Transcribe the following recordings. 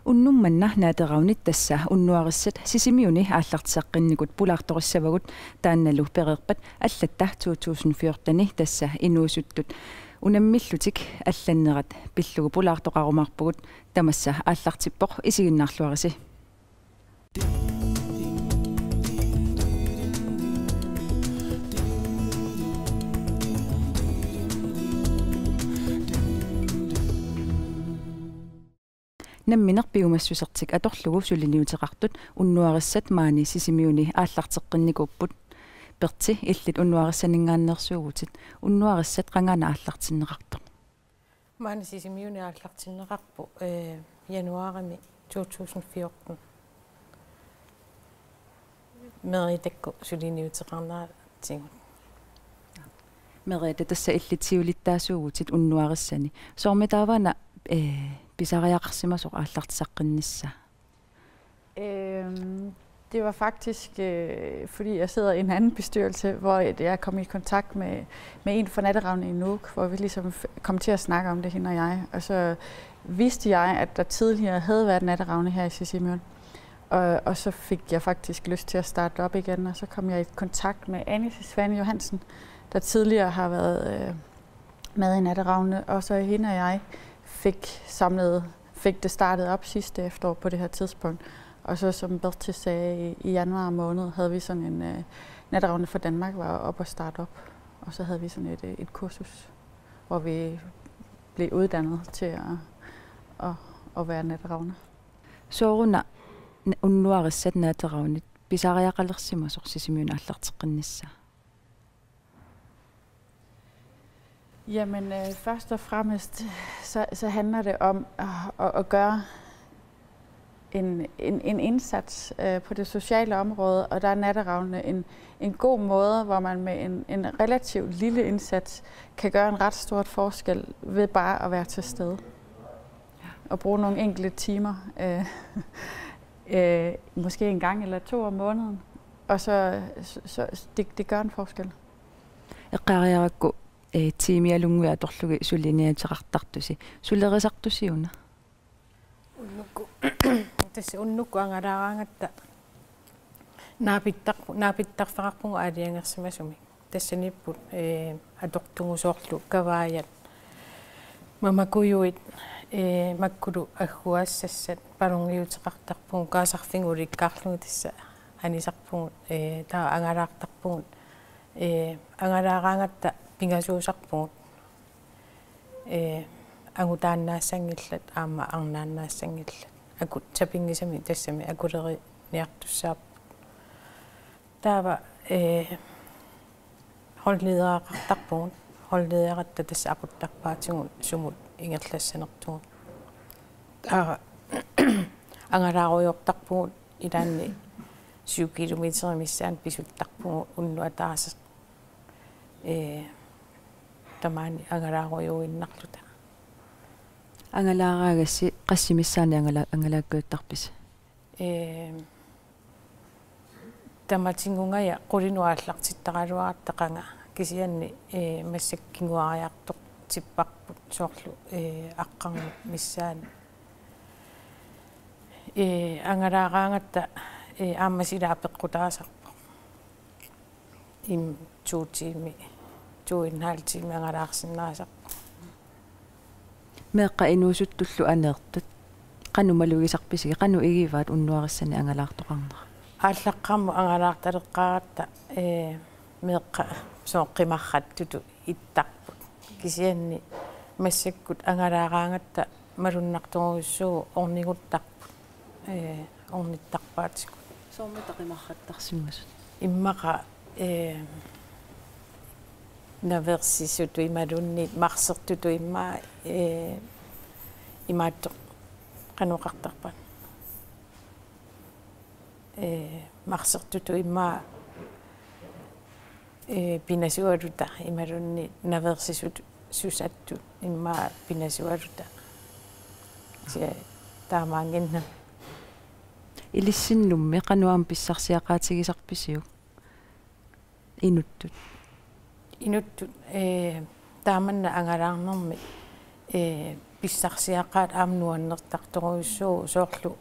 Unnummanna naaterraunit tassa unnuarissat sisimiuni ааллартисаққинникут пулаарториссавагут таанналу перерпат аллатта 2014 тасса инуусуттут унаммиллутик алланнерат пиллугу пулаартоқарумаарпугут тамасса ааллартиппоқ исигиннаарлуариси намминерпиумассусертик аторлугу суллиниутеқартут уннуариссат маани сисимиуни ааллартеққинникуппут перти иллит уннуариссанингааннерсуугутит уннуариссат қангана ааллартиннеқарто маани сисимиуни ааллартиннеқарпу януарами 2014 меритакку суллиниутеқарнаа тигут мерита тасса иллитсиулиттаасуугутит уннуариссани соормитаавана pisariaqarsimasor ааллартисаққиннisса. Det var faktisk fordi jeg sidder i en anden bestyrelse, hvor jeg kom i kontakt med en fra Natteravne i Nuuk, hvor vi ligesom kom til at snakke om det, hende og jeg. Og så vidste jeg, at der tidligere havde været Natteravne her i Sisimiut. Og så fik jeg faktisk lyst til at starte op igen, og så kom jeg i kontakt med Annie Svane Johansen, der tidligere har været med i Natteravne, og så hende og jeg fik det startet op sidste efterår på det her tidspunkt. Og så som Bertil sagde, i januar måned havde vi sådan en Natteravne for Danmark var op og starte op. Og så havde vi sådan et kursus, hvor vi blev uddannet til at være Natteravne. Sooruna unnuarissat Natteravnit pisariaqalersimasor sisimiun aallarteqqinissa. Jamen først og fremmest så handler det om at gøre en indsats på det sociale område, og der er Natteravne en god måde, hvor man med en relativt lille indsats kan gøre en ret stort forskel ved bare at være til stede. Og bruge nogle enkelte timer, måske en gang eller 2 om måneden, og så det gør en forskel. Tiimialungi atorlugi sulliniateqartartusi sullerisartusiuna unnukku tassi unnukku angalaaraangatta naapittarfaqarpungu aaliangersimasumi tassanipput atortungusoorlu kavaajat mamakuyuit makkulu agguassassat palungiuteqartarpungu kaasarfingulikkaarlugu tassa anisarpungu taa angalaartarpungu angalaaraangatta pingasuusarpungut angutaannaassangillat aamma arnaannaasangillat akut tapingisami tassami akuleri niartussaarput taava holdlederaqartarpungut holdlederaqatta tassa aquttarpaatigut sumut ingerlassanertugut taava angalaaruyortarpungut ilaanni 7 kilometer missaan pisuttarpungut unnuataasaq tamani angalaarujuinnarluta angalaaraagassi qassimissaani angalaakkuuttarpis tamatingungaya qulinuaallartittaqaluarattaqanga kisianni massakkinguariartoq tipparput soorlu aqqarmu missaani angalaaraangatta aammasila peqqutaasarpo im 2 tiimi 2,5 tiimi angalaarsinnaasarpo meeqqa inuusuttullu aneertut qanumalugisarpisigi qanu igivaat unnuarissani angalaartoqarnera ааllaqqarmu angalaartaleqqaaratta meeqqa sooqqimarrattutu ittarput kisianni massakkut angalaaraangatta malunnartoruissugu orniguttarput ornittarpaatikut soormitaqimarrattarsimmasut immaqa naversisutu imalunni marsertutu imma imaatto qanuqartarpan marsertutu imma pinasualuta imalunni naversisutu susattu imma pinasualuta sia taamaanginna ilissinlummi qanuam pissarsiaqaatigisarpisiu inuttut tamanna angalaarnermi писсарсиаққаат аамнуаннертарторуйуссуу соорлу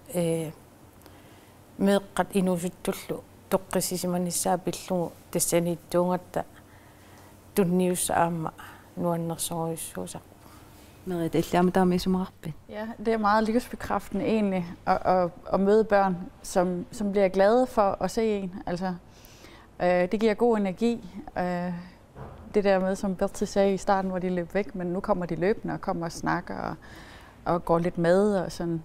меэққат инуусуттуллу тоққиссисиманиссаа пиллугу тассанииттуунгатта тунниусса аама nuannersoriussuusaq. Merete illiamutaami isumararpit. Ja, det er meget livsbekræftende egentlig at møde børn, som bliver glade for at se en. Altså, det giver god energi. Det der med, som Bertil sagde i starten, hvor de løb væk, men nu kommer de løbende og kommer og snakker og går lidt med og sådan.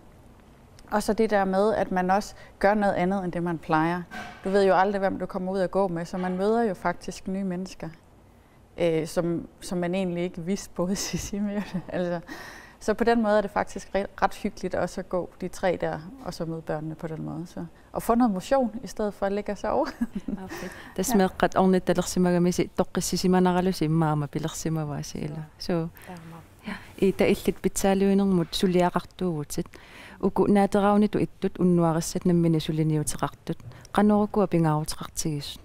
Og så det der med, at man også gør noget andet, end det man plejer. Du ved jo aldrig, hvem du kommer ud og gå med, så man møder jo faktisk nye mennesker, som man egentlig ikke vidste både i altså. Så på den måde er det faktisk ret hyggeligt også at gå de 3 der, og så møde børnene på den måde. Så. Og få noget motion, i stedet for at ligge og sove. Det smager ret ordentligt, at lærsimagammisi toqqissisimanaralusi immaama pilersimavaasi ila. Så ja, der illit pitsaaliuinermut suliaqartuugutit. Uku naateraunitu ittut unnuarissat nammini suliniutiqartut. Qanorukua pingaarutiqartigis.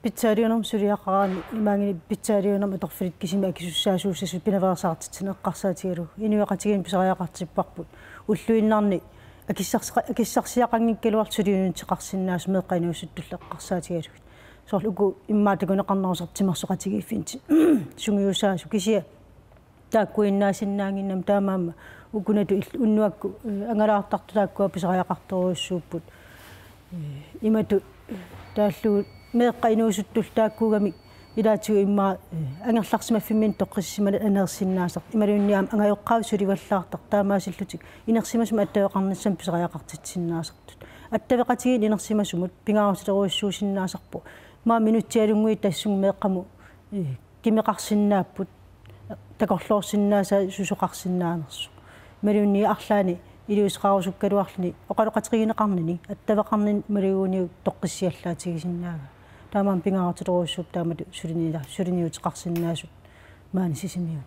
Pitsaariunum suliaqaraani imaangini pitsaariunum atorfilit kisima akisussaasuussasut pinaversaartitsinеққарсаатигалу инуиақатигин писариақартиппарпут уллуиннарни акиссарсиақангиккалуартулиунутеқарсинаас меэққаниуссуттуллеққарсаатигалугит соорлу уку иммаатакунеқарнерусартимарсуқатигиффинти сунгиусаасу кисия тааккуиннаасиннаангиннам таамаама укунату уннуакку ангалаартарту тааккуа писариақарторуйуссууппут имату тааллуу меэққаинуусуттул тааккуугами илаатигу иммаа ангерларсимаффиммин тоққиссималат анерсиннаасақ ималуунниаам ангайоққау суливаллаартар таамаасиллутик инерсимасума аттавеқарнассам писариақартитсиннаасартут аттавеқатигин инерсимасумут пингаарусилеруйуссуусиннаасарпу маа минутсиалунгуи тассугу меэққаму кимеқарсиннааппут такорлоорсиннааса сусоқарсиннаанерсу ималуунни арлаани илиусеқарусуккалуарлни оқалоқатигинеқарнини аттавеқарнин малугуниу тоққиссиаллаатигисиннаага таамаан пингаарутилеруйуссууп таамату сулиниутеқарсиннаасут маани сисимиуни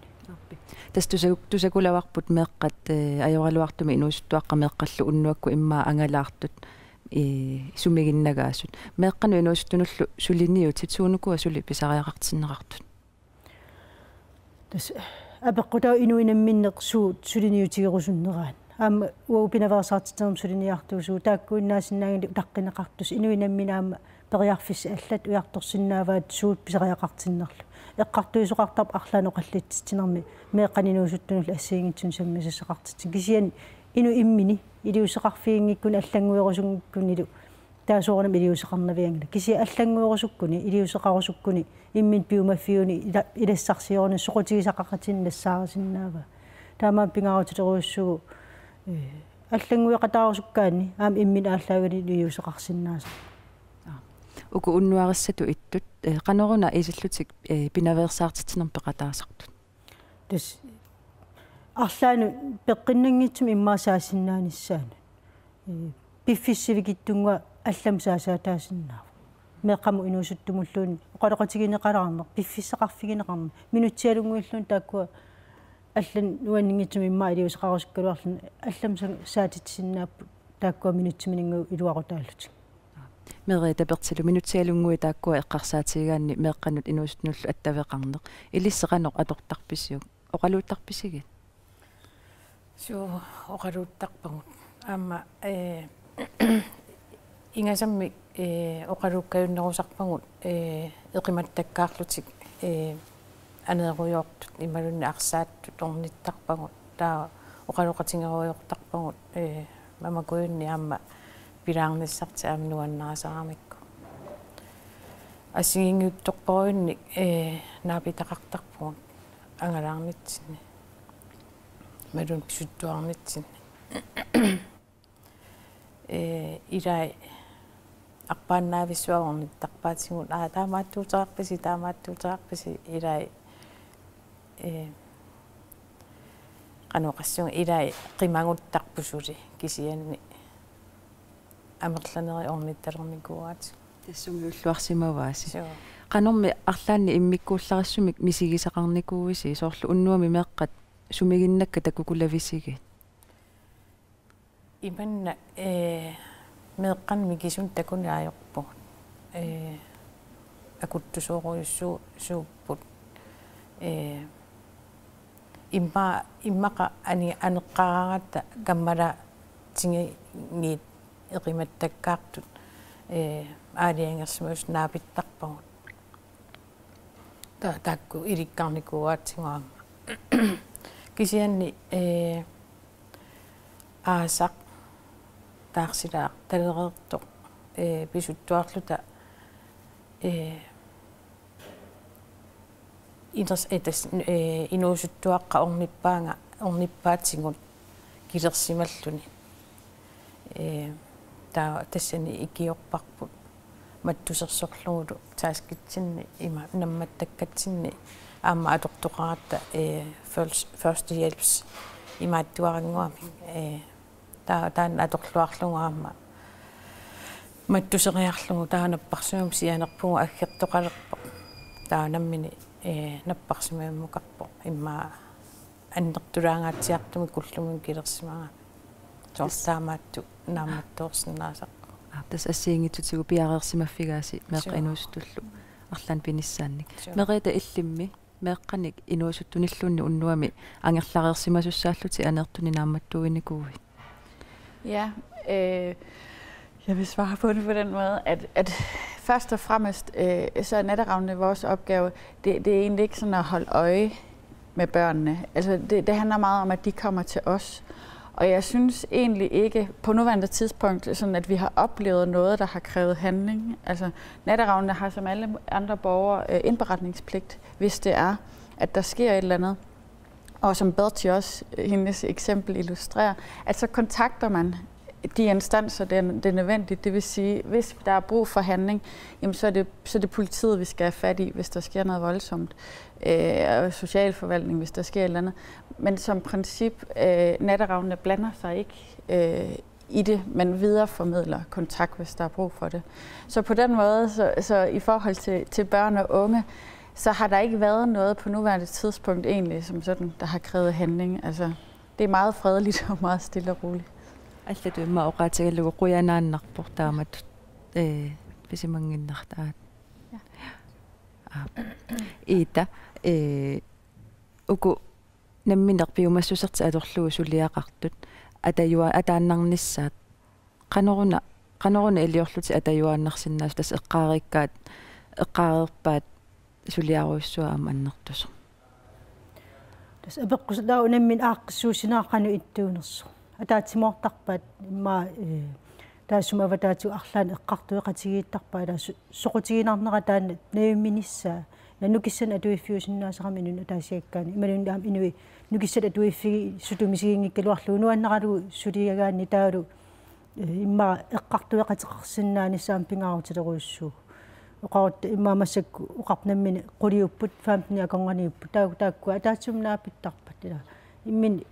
тастусакулаварпут меэққат ajorалуартуми инуусуттуаққа меэққаллу уннуакку иммаа ангалаартут сумигиннагаасут меэққану инуусуттунуллу сулиниутит суунукуа сули писариақартиннеқартут тас апеққутаа инуинамминнеқ суут сулиниутигерусуннераан аама уупинаверсаартитерм сулиниартуусуу тааккуиннаасиннаагили таққинеқартус инуинамминаама периарфис аллат уярторсиннааваат суут писариақартиннерлу эққартуисоқартап арлаанеқаллитсинерми меэққанинуусуттунулу ассиингитсун саммисасеқартитсин кисиан ину иммини илиусеқарфиингиккуни аллангуерусунгиккунилу таасуорнам илиусеқарнавиангла кисия аллангуерусуккуни илиусеқарусуккуни иммин пиумаффиуни илассарсиорни соқутигисақақатиннассаарисиннаава таамаа пингаарутилеруйуссугу аллангуеқатаарусуккаани аама иммин ааллаагали илиусеқарсиннааса уку уннуариссату иттут каноруна исиллутик пинаверсаартитсинер пеқатаасартут тас арлаану пеққиннангитсум иммаасаассиннааниссаану пиффиссивикиттунгуа аллам саасаатаасиннаава меққаму инуусуттумуллуун оқалоқатигинеқалаарнер пиффиссеқарфигинеқарнер минутсиалунгуиллуун тааккуа аллан нуаннингитсум иммаа илиусеқарусуккалуарлун аллам саатитсиннааппут тааккуа минутсиминингу илуақутааллутик мерета пертилу минутсиалунгуи тааккуа эққарсаатигаанни меэққанут инуусутнуллу аттавеқарнеқ илиссеқанеқ аторторписсиук оқалууттарписигит суу оқалууттарпагут аама ингасамми оқалууккаюннерусарпагут эқиматтаккаарлутик анеруйортут ималунни арсаатту торниттарпагут таа оқалуқатингеруйортарпагут мамакуйунни аама пилаарниссарти аамнуаннаасарамикку асигингиутторпоруинни наапитақартарпугут ангалаарнитсинни малун писуттуарнитсинни илай арпааннаависсуарорнит тарпаатсигут таамааттуутеқарписи илай каноқассуга илай қимагуттарпусули кисианни амерланери орнитталерникуаат тассумиуллуарсимавааси канорми арлаанни иммиккууллариссумик мисигисақарникууиси соорлу уннуами меэққат сумигиннакка такукулависиги иманна меэққанми кисун такунаайорпу акуттусооруйуссуу сууппут иммаqa анеққараагатта каммала тингиит эқиматтаккаартут аалиангерсимус наапиттарпагут таакку иликкарникууаатсигуаама кисианни аасақ таарсилаа талереерто писуттуарлута интерс этас инуусуттуаққа орниппаатсигут килерсималлуни таа тассани икиорпарпут маттусерсорлугулу тааскитсинни има намматтаккатсинни аама атортоқаратта first helps имааттуарангуами таан аторлуарлугаама маттусериарлугу таанаппарсуум сианерпугу аггертоқалерпо таанаммини наппарсимааммукарпо имма аннертулаангаатсиартуми куллугун килерсимага тортаамаатту нааматтуорсинаасақ тас ассиингитсутигу пиареерсимаффигааси меэққинуустуллу арлаан пиниссаанник мерита иллимми меэққаник инуусуттуниллуунни уннуами ангерлареерсимасуссааллути анертуни наамматтуиникууи. Ja, jeg vil svare på det på den måde, at først og fremmest så er Natteravnene vores opgave. Det er egentlig ikke sådan at holde øje med børnene. Altså det handler meget om, at de kommer til os. Og jeg synes egentlig ikke på nuværende tidspunkt, sådan at vi har oplevet noget, der har krævet handling. Altså Natteravnene har som alle andre borgere indberetningspligt, hvis det er, at der sker et eller andet. Og som Bertie også, hendes eksempel illustrerer, at så kontakter man de instanser, det er nødvendigt. Det vil sige, hvis der er brug for handling, jamen så er det politiet, vi skal have fat i, hvis der sker noget voldsomt. Og socialforvaltning, hvis der sker et eller andet. Men som princip, Natteravnene blander sig ikke i det, men videreformidler kontakt, hvis der er brug for det. Så på den måde, så i forhold til børn og unge, så har der ikke været noget på nuværende tidspunkt egentlig, som sådan, der har krævet handling. Altså, det er meget fredeligt og meget stille og roligt. Altså, det er meget oqaatigallugu quyannaannarpoq taamat pisimanginnartaat. Ita uku namminerpiumassuserti atorlugu suliaqartut ataannarnissaat qanoruna iliorluti atajuaannarsinnaas tas eqqaarerpaat suliaruissuaama annertuso tas apeqqusdaa unammin aaqqissuusinaaqanu ittuunersu ataatsimortarpaat imma таасумаватаату арлаан эққартуеқатигииттарпаа таа соқутигинарнера таана наимминисsaa нанукиссана атуиффиусиннаасераминун атаасиаккаани ималундаам инуи нукиссат атуиффиги сутумисигингиккалуарлу нуаннералу сулиагаанни таалу имма эққартуеқатеқарсиннаанissaам пингаарутилеруйуссуу оқарут иммаамассакку оқарнаммини қулиуппут фаамтни акорганиуппу таакку атаатсумнаапиттарпат таа иммин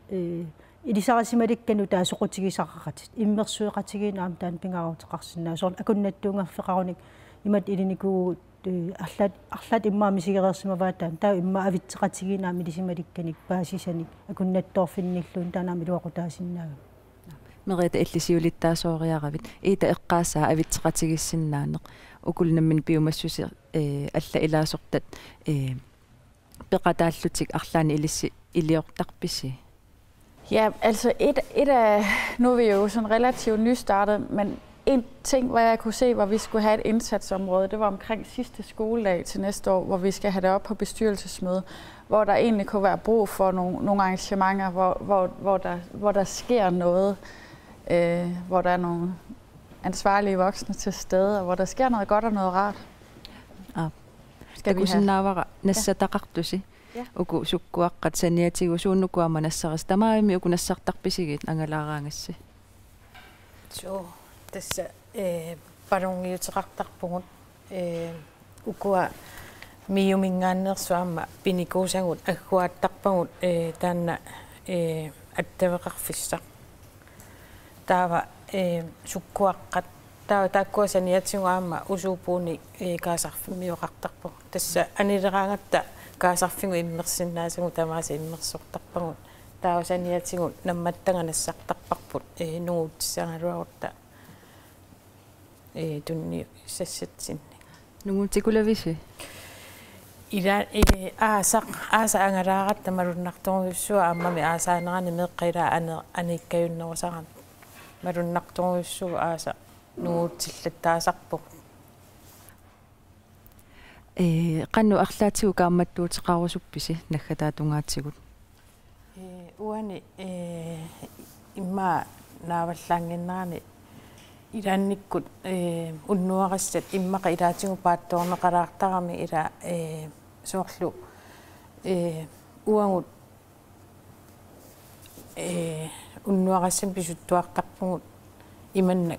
илисарасималиккану таасоқутигисақақатит иммерсуеқатигинаам таан пингаарутеқарсиннаасоор акуннаттуунгарфеқаруник имат илиникуу арлат иммаамисигереерсимаваатаан таа имма авитсеқатигинаам илисималикканик паасисаник акуннатторфинниллуун таанаами луақутаасиннаага мерита иллисиулиттаасоориаравит иита эққаассаа авитсеқатигиссиннаанеқ укулнаммин пиумассуси алла илаасортат пеқатааллутик арлаани илисси илиортарписи. Ja, altså et af, nu er vi jo sådan relativt nystartet, men en ting, hvor jeg kunne se, hvor vi skulle have et indsatsområde, det var omkring sidste skoledag til næste år, hvor vi skal have det op på bestyrelsesmøde, hvor der egentlig kunne være brug for nogle arrangementer, hvor der sker noget, hvor der er nogle ansvarlige voksne til stede, og hvor der sker noget godt og noget rart. Skal vi have? Ja. Uku sukkuaqqat saniatigu suunnukuama nassaras tamaami uku nassartarpisigit angalaaraangassi so tassa parungiuteqartarpugut ukua miumingaannersuamma pinikuusagut agguattarpagut taanna attaveqarfissaq taava sukkuaqqat taakkua saniatiguaamma usuupuuni kaasarfimmiuqartarpu tassa anileraangatta kaasarfingu immersinnaasugu tamaasa immersortarpagut tausaniatigut nammattanganassartarparput nuutissagaluarutta tunni sassatsinni nungutikulavisi ila aasa angaraarat tamarunartorussua ammami aasaanerani meeqqila anikkayunnerusarami malunnartorussua aasa nuutsillat qannu арлаатигу каамматтуутеқарусупписи наггатаатунгаатсигут уани имма нааваллаангиннаани илаанниккут уннуарассат иммақа илаатигу паатторнеқалаартарами ила соорлу уангут уннуарассам писуттуартарпугут иманна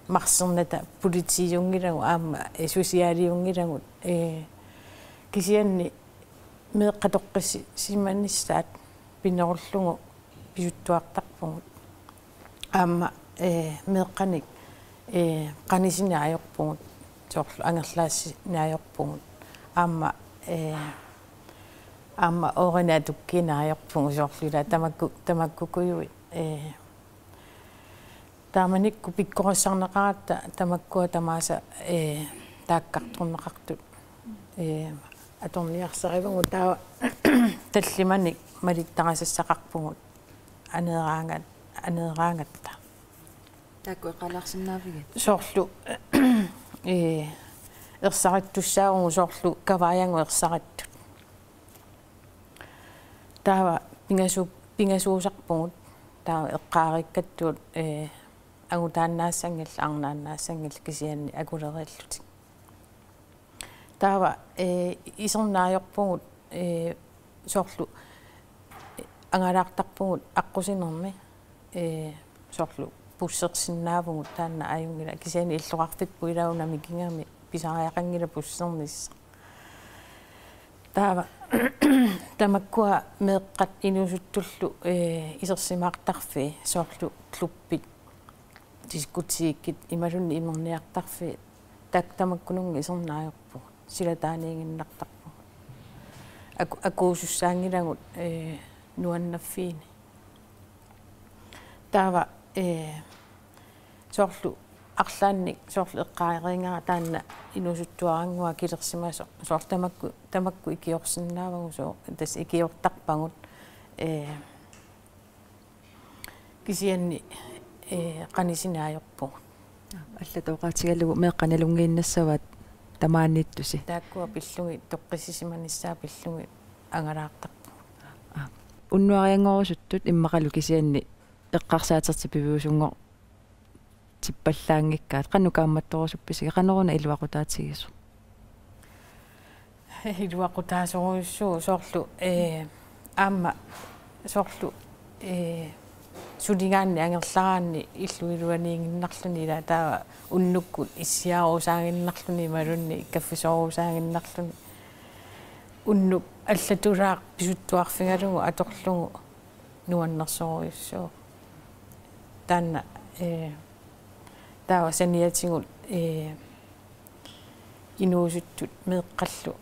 марсерната политиунгилагу аама сосиалиунгилагут кисианни меэққатоққисси симаннссаат пинеруллугу писуттуартарпугут аама меэққаник қанисинаajorпугут соорлу ангерлаассинаajorпугут аама орина туккинаajorпугу соорлуила тамаккукуйуи тааманикку пиккориссарнеқаратта тамаккуа тамааса тааккарторнеқартут аторниарсаривгу таа таллиманик малиттарасассақарпугут анераангатта таакку қаларсиннаавигит соорлу ерсариттуссаагугу соорлу кавааянгу ерсариттут таава пингасуусарпугут таа эққаариккаттуут агутааннаассангилла арнаанассангилла кисианни акулериаллутик таава исернаajorпугут соорлу ангалаартарпугут аққусинерми соорлу пуссерсиннаавгут таанна аюнгила кисиани иллоқарфиппу илаунами кингами писариақангила пуссернисса таава тамаккуа меэққат инусуттуллу исерсимаартарфи соорлу клуппит дискутииккит ималунни имерниартарфи тамаккунунги исернаajorпу силатааниингиннартарпу акуусуссаангилагут нуаннаффиини таава соорлу арлаанник соорлу эққаарингара таанна инусуттуарангуа килерсимасо соор тамакку икиорсиннаавагу соо тас икиортарпагут кисианни qanисинаajorпу аллатоқаатигалугу меэққаналунгииннассаваат тамааниттуси тааккуа пиллуги тоққиссисиманиссаа пиллуги ангалаартарпу уннуариангорусуттут иммақалу кисианни эққарсаатертипивиусунгор типпаллаангиккаат қанну каамматторусупписига қанеруна илуақутаатигису илуақутаасоруйуссуу соорлу аама соорлу сулигаанни ангерлараанни иллуилуаниингиннарлуни ила таава уннуккут иссиаарусаагиннарлуни малунни каффисоорусаагиннарлуни уннук аллатулаақ писуттуарфигалугу аторлугу нуаннерсоруйуссуу таанна таава саниатингут инуусуттут меэққаллу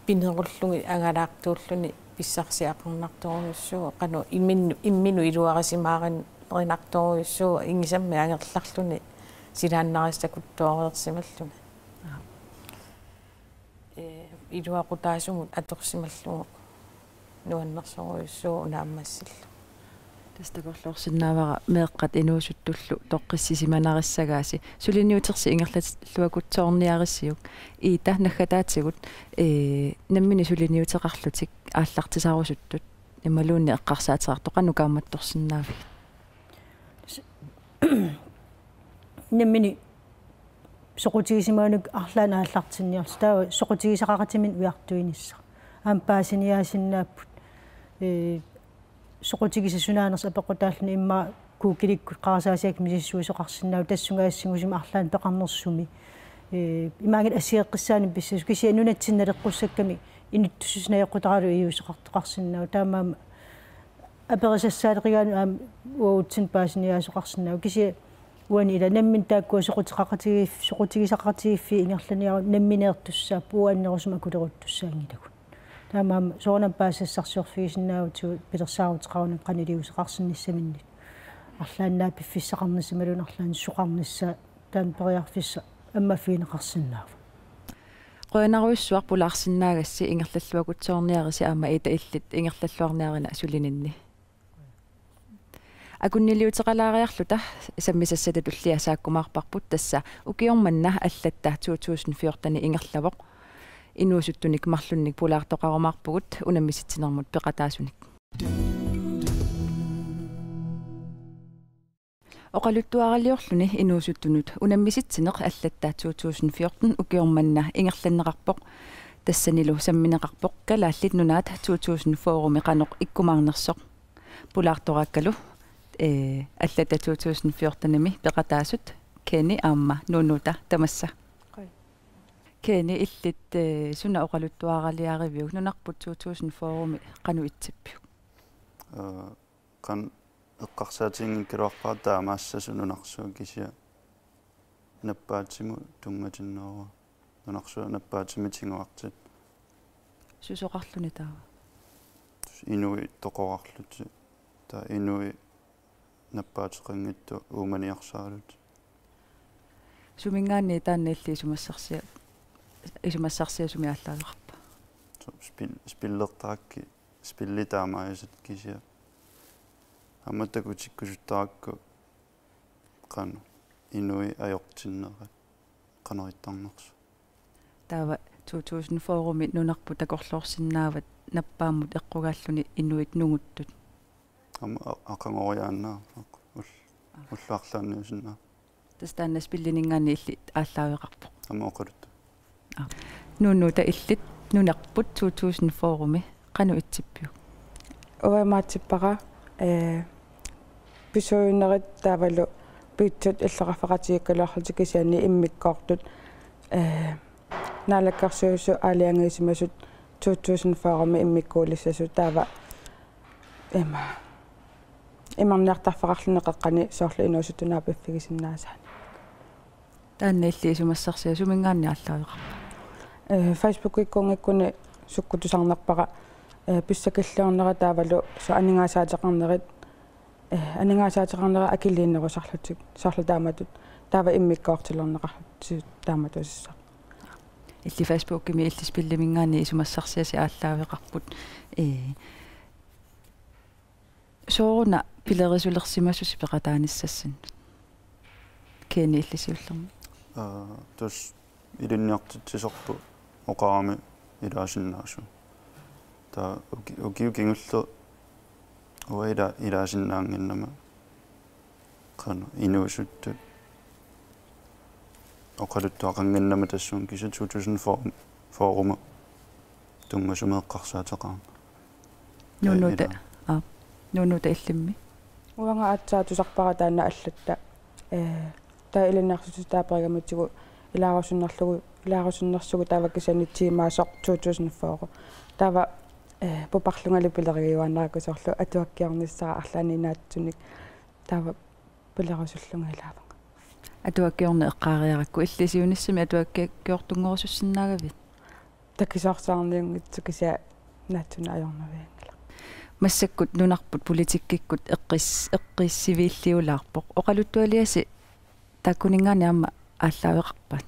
пинеруллуги ангалаартууллуни писсарсиақарнарторуйуссуу қану иммину илуарисимаарин ринарторуйуссуу ингисамми ангерларлуни силааннаристакуттуареерсималлуни илуақутаасугут аторсималлугу нуаннерсоруйуссуу унааммассиллу тастакорлуорсиннаавара меэққат инуусуттуллу тоққиссисиманариссагааси сулиниутерси ингерлатлуакутсоорниариссиук иита наггатаатигут наммини сулиниутеқарлутик ааллартисаарусуттут ималуунни эққарсаатерарту қанну каамматторсиннаави наммини соқутигисимаанук арлаана ааллартинниарс таава соқутигисақаратимин уиартуинисса аампаасиниаасиннааппут соқутигисасунаанерс апеқутааллуни имма куукиликкут қарасаасиак мисиссуусоқарсиннау тассунгаассигусима арлаан пеқарнерсуми имаагит ассиеққиссаани писсас кисианунатсинналеққуссакками инуттусуснаеққутаралу иусоқартоқарсиннау таамаама аперисассаалеқигаanu аам уутсин паасиниаасоқарсиннау кисия уани ила наммин тааккуа соқутигисаққатигиффи ингерланиару намминеертуссаа пуааннерусума кулеруттуссаангилагу таамаама соорнам паассассарсиорфигисиннаавуту пилерсаарутеқарунам қанилиусеқарсинниссаминнит арлааннаа пиффиссақарниссамалун арлаан суқарнисса таан периарфисса аммаффиинеқарсинаава qoinaruissuar pulaarsinnaagassi ingerlalluakutsoorniarisi aama ita illit ingerlalluarniarina sulininni akunniliuteqalaariarluta sammisassata tulliasaakkumaarparput tassa ukiormanna allatta 2014 ingerlavoq inuusuttunik marlunnik pulaartoqarumaarpugut unamisitsinermut peqataasunik oqaluttuaraliorluni inuusuttunut unamisitsineq allatta 2014 ukiormanna ingerlanneqarpoq тассанилу самминеқарпоқ калааллит нунаат 2004 қаноқ иккумаарнерсоқ пулаартораккалу аллата 2014-ми пеқатаасут кени аама нунута тамасса кени иллит суна оқалуттуаралиаривиу нунарпут 2004-ми қану итсиппиу кан эққарсаатингин килуарпаа таамаассасу нунарсуу кисиа наппаатсиму тунгатиннерва нунарсуу наппаатсими тингуартит сусоқарлуни таава инуи тоқорарлут та инуи наппаатеқингитту ууманиарсаалут сумингаанни тааннаилли исумассарсиа сумиаллаалеқарпа спиллертаакки спиллитаамаасат кисиа амматакутиккусуттаракку қану инуи аёртиннерат қанериттарнерсу таава 2004-ми нунарпу такорлуорсинаават наппааммут эққугааллуни инуит нугуттут ама ақангориааннаа уллаарлаанниусиннаа тастанна спиллинингаани илли ааллаавеқарпоқ ама оқалутта нунута иллит нунарпут 2004-ми қану итсиппиу уамаатсиппара писуинерит таавалу питсут иллеқарфақатигиккалуарлутикисиани иммиккоортут наалаккарсуусу аалиангисимасут 2004-ми иммиккуулиссасу таава имарниартарфақарлунеқэққани соорлу инуусутунаа пиффигисиннаасаани тааннаилли исумассарсиа сумингаанни ааллаавеқарпа Facebook иккунгиккуни суккутусарнерпара писсакиллуорнера таавалу со анингаасаатеқарнерит анингаасаатеқарнера акилииннерусарлутик соорлу тааматут таава иммиккоортилорнеқарлут тааматусса илли Facebook-кими иллис пиллимингаани исумассарсиаси ааллаавеқарпут сооруна пилерисулерсимасуси пеқатааниссассан кени иллисиуллерми тус илинниартитсисорпу оқарами илаасиннаасу та укиукингуллер уайда илаасиннаангиннама қану инуусутту оқалуттуақангиннама тассуун киса 2004 форума тунгасумеэққарсаатеқарма нунута иллимми уанга аатсаатусарпара таана аллатта таа илиннарсуту таапаригаматсигу илаарусуннэрсугу тааваккисанитсиимаасоқ 2004 таава попарлунгалу пилеригиуаннаракусоорлу атуаккиорниссаа арлаанинаатсуник таава пилерусуллунгалаава атуаккиорне эққаариаракку иллисиуниссами атуаккиортунгорусуссинаагавит таккисоорсаарниунгитсукися наатсуна аёрнавиангала массаккут нунарпут политиккиккут эққиссивииллиулаарпоқ оқалуттуалиаси таккунингаани аама ааллаавеқарпат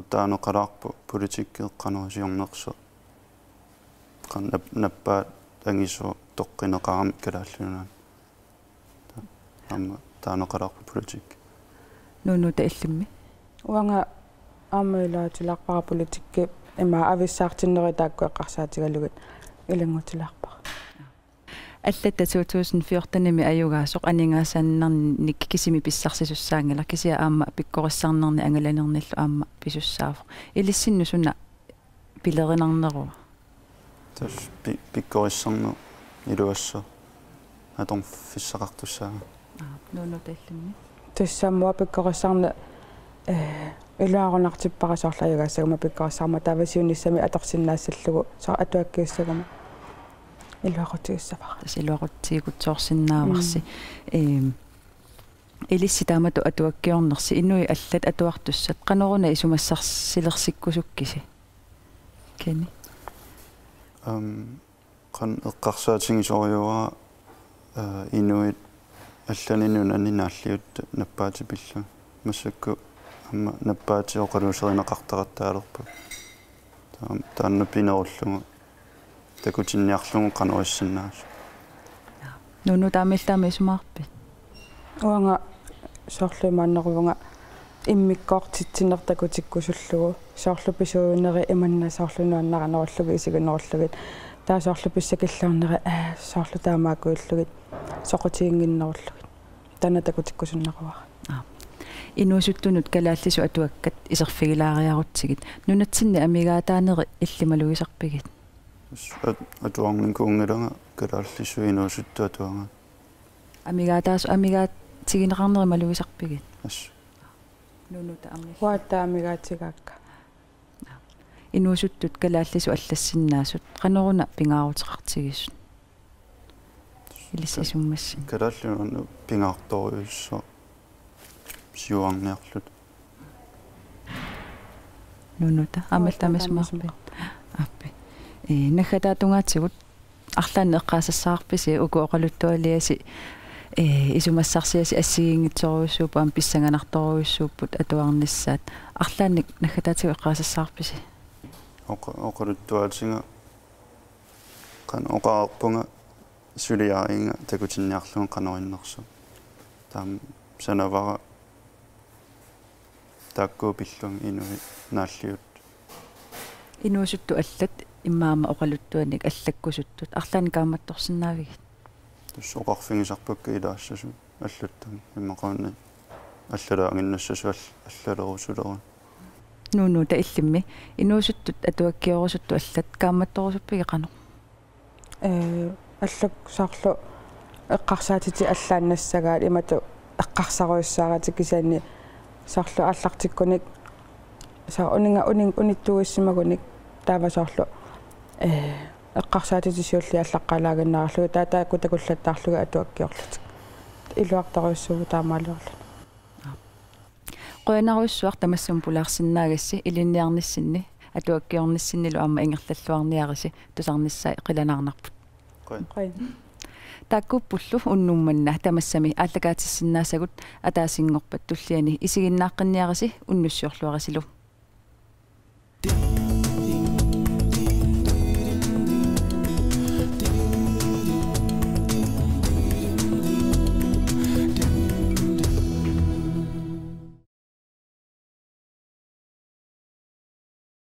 таанеқалаарпу политиккеэққанерисиорнерсо қан наппаат ангисо тоққинеқарами калааллунаа аама таанеқалаарпу политик нунута иллимми уанга аамаилаатилаарпара политикки има ависсаартиннери тааккуэққарсаатигалугит илангутилаарпара аллата 2014-ми аюгаасоқ анингаасааннарник кисими писсарсисуссаангала кисиа аама пиккориссарнерни ангаланерниллу аама писуссаафо илиссинну суна пилеринарнеру тас пиккориссарнер илуассо атон фиссақартуссаа нунута иллимми тассаамуа пиккориссарне илуарунартиппара соорлаюгаасагума пиккориссарма тавасиуниссами аторсиннаассаллугу соо атуаккиуссагума илуақутигиссавара илуақутигутсоорсиннааварси илисси таамату атуаккиорнерси инуи аллат атуартуссат қанеруна исумассарсилерсиккусуккиси кени қан эққарсаатингисориуара инуит алланинуна нааллиут наппаатипилла массакку амма наппаати оқалуусеринеқартаратаалерпа таанна пинеруллугу такутинниарлугу канариссиннаас нуну таамиллаами сумаарпит уанга соорлуимааннерувнга иммиккоортитсинертакутиккусуллугу соорлуписуунери иманна соорлунуаннаранеруллуги исигинеруллугит таа соорлуписсакиллаарнери соорлу таамаакуиллугит соқутиингиннеруллугит танатакутиккусуннеруара инуусуттунут калааллису атуаккат исерфигилаариарутсигит нунатсинни амигаатаанери иллималуисарпигит атуарнин кунгилага калааллису инуусутту атуага амигаатигинеқарнери малуисарпигит ас нунута амми хуаттаамигаатигаакка инуусуттут калааллису аллассиннаасут канеруна пингаарутеқартигиссут илиссисуммасси калааллуна пингаарторюссо сиуарниарлут нунута аммалтамасмаарпи аппи нахатаатунгаатсигут арлаанне эққаасассаарписи уку оқалуттуалиаси исумассарсиаси ассигингитсоруйуссуупу ам писсанганарторуйуссууппут атуарниссаат арлаанник нахатаатигу эққаасассаарписи оқалуттуатинга кан оқаарпунга сулиаинга такутинниарлугу канариннерсу таам санавара таккуупиллун инуи нааллиут инуусутту аллат иммаама оқалуттуаник аллаккусуттут арлаани кааматторсинаавигит тус оқарфигисарпакка илаассасу аллуттами иммақаани аллалаангиннассасу аллалерусулерун нуну таиллимми инуусуттут атуаккиорусутту аллат кааматторусуппиги қано аллак саарлу эққарсаатити аллааннассагаат имату эққарсаруйссааратик кисаани саарлу ааллартиккуник саа униттуиссимагуник таава саарлу эққарсаатити сиулли аллаққалаагиннаараллуга таатаакку такуллаттаарлуга атуаккиорлутик илуарторуйссугу таамаалуарлу qoinaruissuar tamassum pulaarsinnaagassi ilinniarnissinni atuakkiornissinnilu amma ingerlalluarniarisi tusarnissai qilanarnarput taakkuppullu unnummanna tamassami aallakaatissinnaassagut ataasingorpat tulliani isiginnaaqqinniarisi unnussuorluarisilu